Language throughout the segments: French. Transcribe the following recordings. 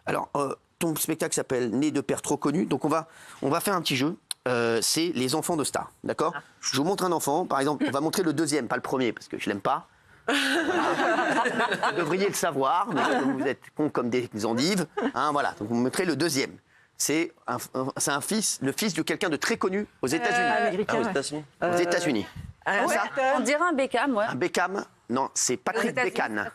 Alors, ton spectacle s'appelle Né de pères trop connus. Donc, on va faire un petit jeu. C'est les enfants de stars, d'accord? Je vous montre un enfant, par exemple, on va montrer le deuxième, pas le premier, parce que je l'aime pas. Vous devriez le savoir, mais comme vous êtes cons comme des endives, hein, voilà. Donc vous montrez le deuxième. C'est le fils de quelqu'un de très connu aux États-Unis. Aux États-Unis. Aux États-Unis. On dirait un Beckham, ouais. Un Beckham? Non, c'est Patrick Beckham.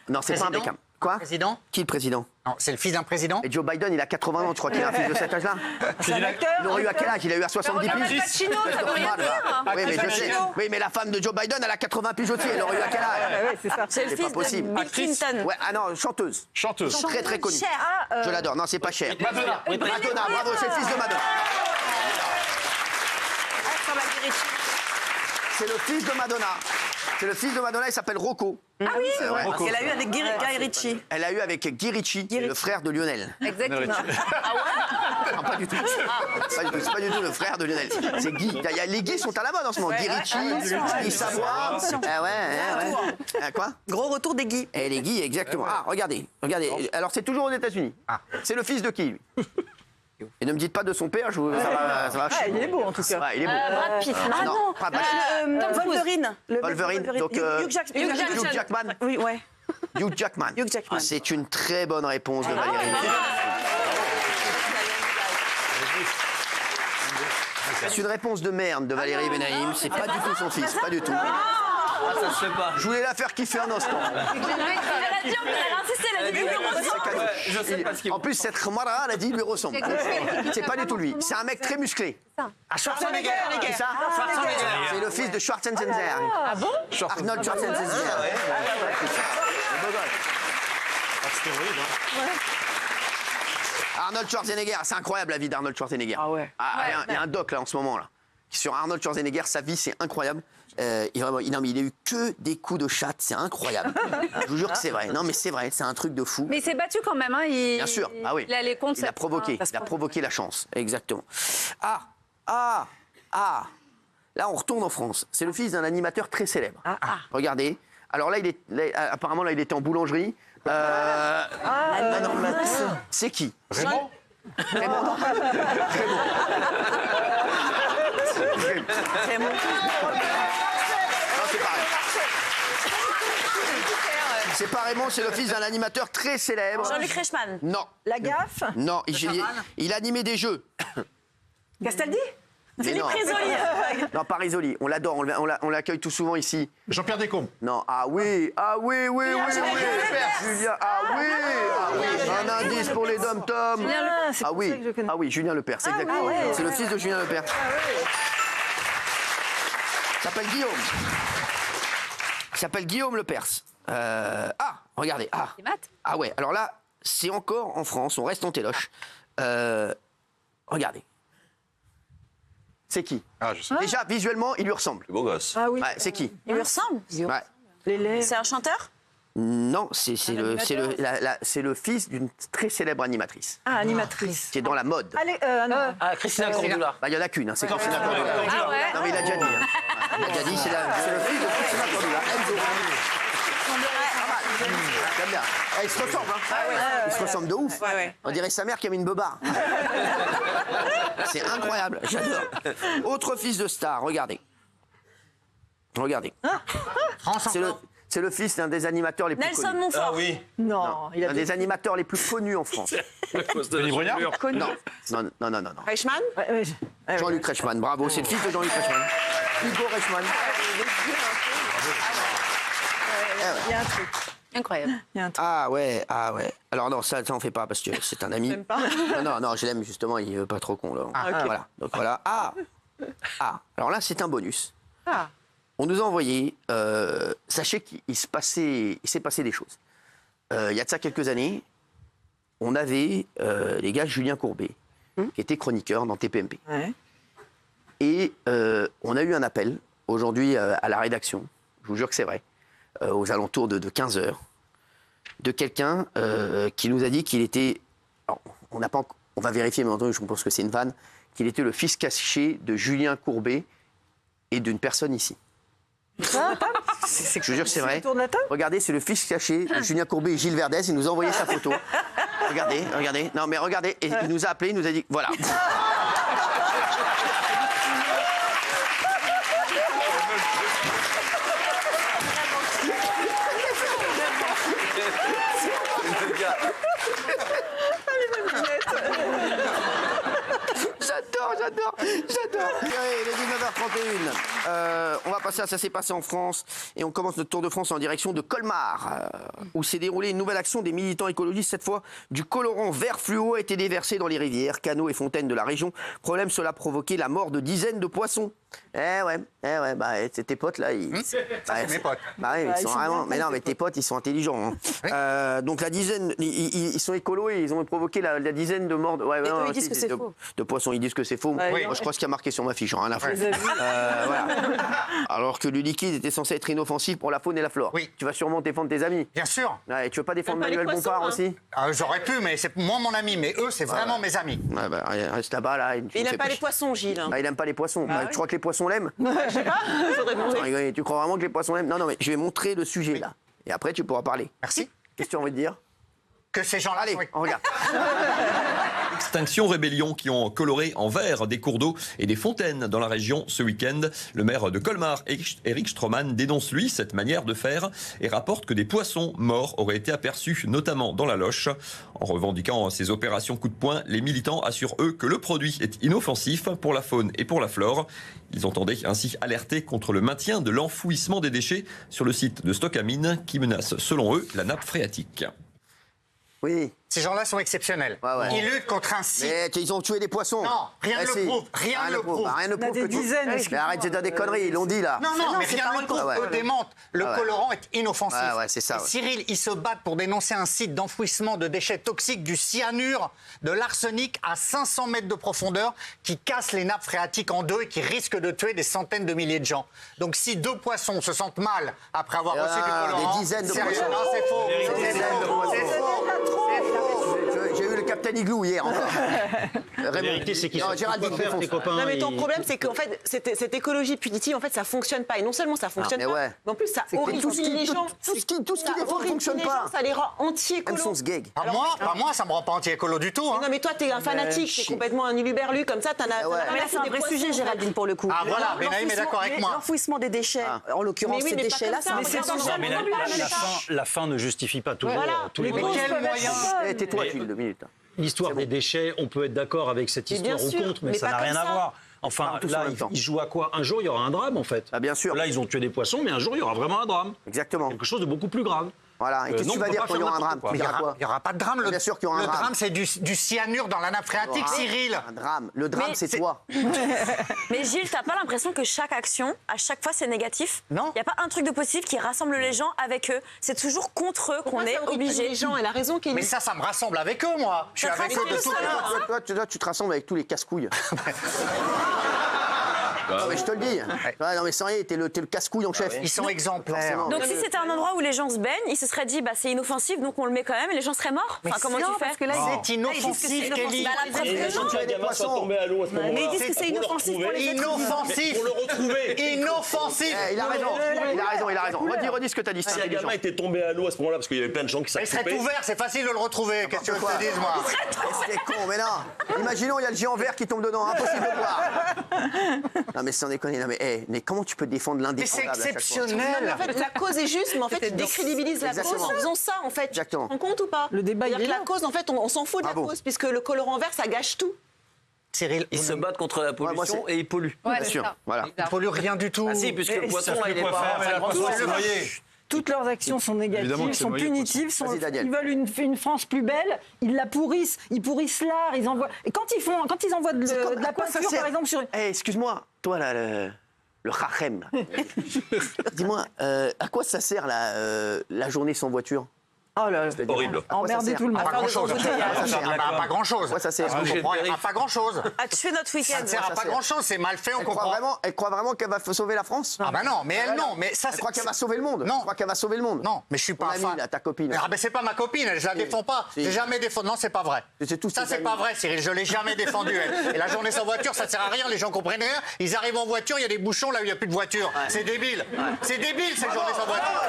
Non, c'est pas un Beckham. Quoi? Président? Qui le président? Non, c'est le fils d'un président. Et Joe Biden, il a 80 ans, tu crois qu'il a un fils de cet âge-là? C'est un acteur. Il aurait eu à quel âge? Il a eu à 70 Regarde piges. Al Pacino, ça veut rien dire. Oui, mais je sais. Oui, mais la femme de Joe Biden, elle a 80 piges aussi. Elle aurait eu à quel âge? Ouais, c'est ça. C'est le C'est pas fils de possible. Bill Clinton. Ouais, ah non, chanteuse. Chanteuse. Très très connue. Cher. Je l'adore. Non, c'est pas cher. Madonna. Madonna, bravo, c'est le fils de Madonna. C'est le fils de Madonna. C'est le fils de Madonna, il s'appelle Rocco. Ah oui, ouais. Rocco. Elle a eu avec Guy Ritchie. Elle a eu avec Guy Ritchie, le frère de Lionel. Exactement. Non, pas du tout. C'est pas du tout le frère de Lionel. C'est Guy. Les Guy sont à la mode en ce moment. Guy Ritchie, Guy Savoie. Ah ouais. Quoi? Gros retour des Guy. Et les Guy, exactement. Ah, regardez. Alors, c'est toujours aux États-Unis. C'est le fils de qui, lui? Et ne me dites pas de son père, ça va. Ah, il est beau en tout cas. Ouais, il est beau. Brad Pitt. Ah non. Pas Brad Pitt. Wolverine. Wolverine, donc Hugh Jackman. Oui, ouais. Hugh Jackman. Hugh Jackman. C'est une très bonne réponse de Valérie. C'est une réponse de merde de Valérie Benaïm. C'est pas du tout son fils, pas du tout. Ah, ça se fait pas. Je voulais la faire kiffer un instant. Elle a dit, elle a insisté, elle a dit, lui ressemble. Ouais, je sais pas ce qu'il En plus, cette Khmara, elle a dit, il lui ressemble. C'est pas du tout lui. C'est un mec très musclé. Ah, Schwarzenegger. C'est ça? C'est le fils de Schwarzenegger. Ah bon? Arnold Schwarzenegger. Arnold Schwarzenegger, c'est incroyable la vie d'Arnold Schwarzenegger. Ah ouais. Il y a un doc là en ce moment là. Sur Arnold Schwarzenegger, sa vie c'est incroyable. Il a eu que des coups de chatte, c'est incroyable. Je vous jure que c'est vrai. Non mais c'est vrai, c'est un truc de fou. Mais il s'est battu quand même, hein. Bien sûr, ah oui. Il allait contre. Il a provoqué la chance, exactement. Là on retourne en France. C'est le fils d'un animateur très célèbre. Regardez. Alors là, apparemment il était en boulangerie. C'est qui? Raymond. Raymond. Raymond. Non, c'est pas Raymond. C'est pas Raymond, c'est le fils d'un animateur très célèbre. Jean-Luc Reichmann. Non. La gaffe. Non, il animait des jeux. Castaldi. Philippe Risoli. Non, pas Risoli. On l'adore, on l'accueille tout souvent ici. Jean-Pierre Descombes. Non, oui. Julien, Un indice pour les dom-toms. Julien Lepers, c'est exactement. C'est le fils de Julien Lepers. Il s'appelle Guillaume. Il s'appelle Guillaume Lepers. Regardez. C'est Matt. Ah ouais, alors là, c'est encore en France, on reste en téloche. Regardez. C'est qui? Ah, je sais. Déjà, visuellement, il lui ressemble. Beau gosse. Ah oui. Ouais, c'est qui? Il lui ressemble. Ouais. Les lèvres. C'est un chanteur? Non, c'est le fils d'une très célèbre animatrice, Ah, animatrice. qui est dans la mode. Allez, non. Ah, Christina Cordula. Bah, il y en a qu'une, c'est Christina Cordula. Ah ouais. Non, mais il a déjà dit. Il a déjà dit, c'est le fils de Christina Cordula. Enzo. J'aime bien. Ils se ressemblent, hein. Ils se ressemblent de ouf. Ouais. On dirait sa mère qui avait une beubare. C'est incroyable, j'adore. Autre fils de star, regardez. C'est le fils d'un des animateurs les plus Nelson connus. Montfort. Ah oui. Non, il a Un des animateurs les plus connus en France. Denis Brognard. Non. Reichmann. Jean-Luc Reichmann, bravo. C'est le fils de Jean-Luc Reichmann. Hugo Reichmann. Il y a un truc. Incroyable. Ah ouais. Alors non, ça on fait pas parce que c'est un ami. T'aimes pas? Non, je l'aime justement, il veut pas trop con là. ok. Voilà. Donc voilà. Alors là, c'est un bonus. Ah. On nous a envoyé. Sachez qu'il s'est passé des choses. Il y a de ça quelques années, on avait les gars Julien Courbet, qui était chroniqueur dans TPMP. Ouais. Et on a eu un appel aujourd'hui à la rédaction. Je vous jure que c'est vrai. Aux alentours de 15 heures, de quelqu'un qui nous a dit qu'il était. Alors, on va vérifier, mais entendu, je pense que c'est une vanne. Qu'il était le fils caché de Julien Courbet et d'une personne ici. Je vous jure que c'est vrai. Autour de la table. Regardez, c'est le fils caché de Julien Courbet et Gilles Verdez. Il nous a envoyé sa photo. Regardez, regardez. Non, mais regardez. Et il nous a appelé, il nous a dit, voilà. J'adore. Il est 19h31. On va passer à Ça s'est passé en France. Et on commence notre tour de France en direction de Colmar, où s'est déroulée une nouvelle action des militants écologistes. Cette fois, du colorant vert fluo a été déversé dans les rivières, canaux et fontaines de la région. Problème, cela a provoqué la mort de dizaines de poissons. Eh ouais, bah, tes potes là, C'est mes potes. Bah oui, ils sont vraiment. Mais non, mais tes potes, ils sont intelligents. Hein. Donc la dizaine, ils sont écolos et ils ont provoqué la dizaine de morts. Ouais, non, eux, ils disent que c'est faux. De poissons, ils disent que c'est faux. Ouais, Moi, je crois ce qu'il y a marqué sur ma fiche, rien à foutre. les ai vus. Voilà. Alors que le liquide était censé être inoffensif pour la faune et la flore. Oui. Tu vas sûrement défendre tes amis. Bien sûr. Ouais, tu veux pas défendre T'aimes pas les Manuel poissons, Bompard hein. aussi? J'aurais pu, mais c'est moi mon ami. Mais eux, c'est vraiment mes amis. Ouais, bah, reste là-bas, là. Il n'aime pas les poissons, Gilles. Bah, il aime pas les poissons. Bah, ouais. tu crois que les poissons l'aiment? Je sais pas, faudrait demander. Sans rigoler, tu crois vraiment que les poissons l'aiment? Non, mais je vais montrer le sujet, là. Et après, tu pourras parler. Merci. Qu'est-ce que tu as envie de dire? Que ces gens-là Allez, sont... on regarde. Extinction Rébellion qui ont coloré en vert des cours d'eau et des fontaines dans la région ce week-end. Le maire de Colmar, Éric Stroman, dénonce lui cette manière de faire et rapporte que des poissons morts auraient été aperçus, notamment dans la Loche. En revendiquant ces opérations coup de poing, les militants assurent eux que le produit est inoffensif pour la faune et pour la flore. Ils entendaient ainsi alerter contre le maintien de l'enfouissement des déchets sur le site de Stockamine qui menace, selon eux, la nappe phréatique. Oui. Ces gens-là sont exceptionnels. Ouais. Ils luttent contre un site. Mais ils ont tué des poissons. Non, rien ne Eh, le si. prouve. Rien ne le prouve. Bah, rien ne On a prouve des que tu... dizaines, Mais excuse-moi. arrête de dire des conneries, ils l'ont dit là. Non, mais c'est rien pas ne le prouve. ouais. Eux démentent. Le Ah ouais. colorant est inoffensif. Ouais, c'est ça, Et ouais. Cyril, ils se battent pour dénoncer un site d'enfouissement de déchets toxiques, du cyanure, de l'arsenic à 500 mètres de profondeur qui casse les nappes phréatiques en deux et qui risque de tuer des centaines de milliers de gens. Donc si 2 poissons se sentent mal après avoir reçu du colorant... des dizaines de sérieux, poissons. Non, c'est faux. Des C'est dizaines de faux. poissons. C'est faux. J'ai eu le Capitaine Igloo hier encore. La vérité, c'est qu'ils Non, savent Gérald, pas il faire, défonce. tes copains. Non mais ton ils- problème c'est qu'en fait cette écologie punitive en fait ça fonctionne pas et non seulement ça fonctionne mais pas ouais. mais en plus ça C'est que horrifie tout ce qui- les gens. tout ce qui Ça défend horrifie fonctionne les pas. gens, ça les rend Même anti-écolo. son gag. Pas moi, ça me rend pas anti-écolo du tout. Hein. Non mais toi t'es un fanatique, t'es complètement un uluberlu comme ça, t'en as. ouais. Mais là, c'est un vrai sujet, Géraldine, pour le coup. Ah voilà, Benaïm est d'accord avec moi. L'enfouissement des déchets, en l'occurrence, Mais oui, ces mais pas déchets-là, comme c'est ça, un mais vrai c'est sujet. dans Mais la fin ne justifie pas toujours tous les Mais moyens. quel moyen Eh, tais-toi, Gilles, 2 minutes. L'histoire des déchets, on peut être d'accord avec cette Mais bien histoire ou sûr, contre, mais mais ça pas n'a comme rien à ça. voir. Enfin, Tous en là, même temps. ils jouent à quoi? Un jour, il y aura un drame, en fait. Ah, bien sûr. Là, ils ont tué des poissons, mais un jour, il y aura vraiment un drame. Exactement. Quelque chose de beaucoup plus grave. Voilà. Et qu'est-ce que non, tu on vas peut dire pas quand il y faire aura un drame? n'importe quoi. Tu Mais diras quoi? il n'y aura pas de drame. Bien sûr qu'il y aura un Le drame. drame, c'est du cyanure dans la nappe phréatique, Cyril. Un drame. Le drame, Mais c'est c'est- toi. Mais Gilles, t'as pas l'impression que chaque action, à chaque fois, c'est négatif? Non. Il n'y a pas un truc de positif qui rassemble les gens avec eux. C'est toujours contre eux qu'on Pourquoi est ça horripile obligé. les gens, elle a raison Kelly. Mais ça me rassemble avec eux, moi. Je suis Ça avec te eux de rassemble tout seul, cœur. Toi, tu te rassembles avec tous les casse-couilles. Non, mais je te le dis. Ouais, non, mais sans rien, t'es le casse-couille en chef. Ils sont exemplaires. Forcément. Donc si c'était un endroit où les gens se baignent, ils se seraient dit bah c'est inoffensif donc on le met quand même et les gens seraient morts. Enfin comment tu fais? parce que là, C'est inoffensif, Kelly. Bah, la preuve Et que les gens non. qui gamin soit tombé à l'eau à ce moment-là. Mais ils disent que c'est inoffensif pour les êtres humains. Inoffensif. Pour le retrouver. Inoffensif. Eh, il a raison. Redis ce que t'as dit. Si un gamin était tombé à l'eau à ce moment-là, parce qu'il y avait plein de gens qui Il serait s'accipaient. ouvert, c'est facile de le retrouver. Qu'est-ce que tu veux que je te dise, moi? C'est con, mais non. Imaginons, il y a le géant vert qui tombe dedans. Impossible de le voir. Non, mais sans déconner. Non, mais comment tu peux défendre Mais l'indéfendable c'est à chaque fois? Non, mais exceptionnel. en fait, la cause est juste, mais en fait, ils décrédibilisent la cause Exactement. en faisant ça, en fait. Exactement. Tu te rends compte ou pas? Le débat, C'est-à-dire il est que la là. cause, en fait, on s'en fout de la Bravo. cause, puisque le colorant vert, ça gâche tout. Cyril, Ils se battent contre la moi, pollution et ils polluent. Bien sûr. Voilà. ne pollue rien du tout. Ah si, puisque le poisson, là, il est quoi pas... faire, mais la grande poisson, source. c'est noyé. Toutes leurs actions sont Évidemment négatives, que c'est sont noyé, punitives, Vas-y, Daniel. ils veulent une France plus belle, ils la pourrissent, ils pourrissent l'art, ils envoient. Et quand ils envoient de la À quoi ça peinture, sert par exemple, sur. Eh, excuse-moi, toi là, le rachem. là. Dis-moi, à quoi ça sert la journée sans voiture? Oh là là, Horrible. À quoi ça emmerder sert tout le monde. Pas grand-chose. ça sert Pas grand-chose. Quoi ça sert? Je comprends, à pas grand-chose. À tuer notre Ça week-end. ne sert à ça pas sert. grand-chose, c'est mal fait, on comprend. Elle croit vraiment qu'elle va sauver la France? Ah bah non, mais elle non, mais ça Elle croit qu'elle va sauver le monde? Non. Elle croit qu'elle va sauver le monde? Non, mais je suis Ton pas amie, fan. là, ta copine. Ah ben c'est pas ma copine, je la défends pas. Si. J'ai jamais défendu. Non, c'est pas vrai. C'est tous Ça tes c'est pas amis. vrai, Cyril. Je l'ai jamais défendu. Elle. Et la journée sans voiture, ça sert à rien. Les gens comprennent rien. Ils arrivent en voiture, il y a des bouchons là où il y a plus de voiture. C'est débile. C'est débile cette journée sans voiture.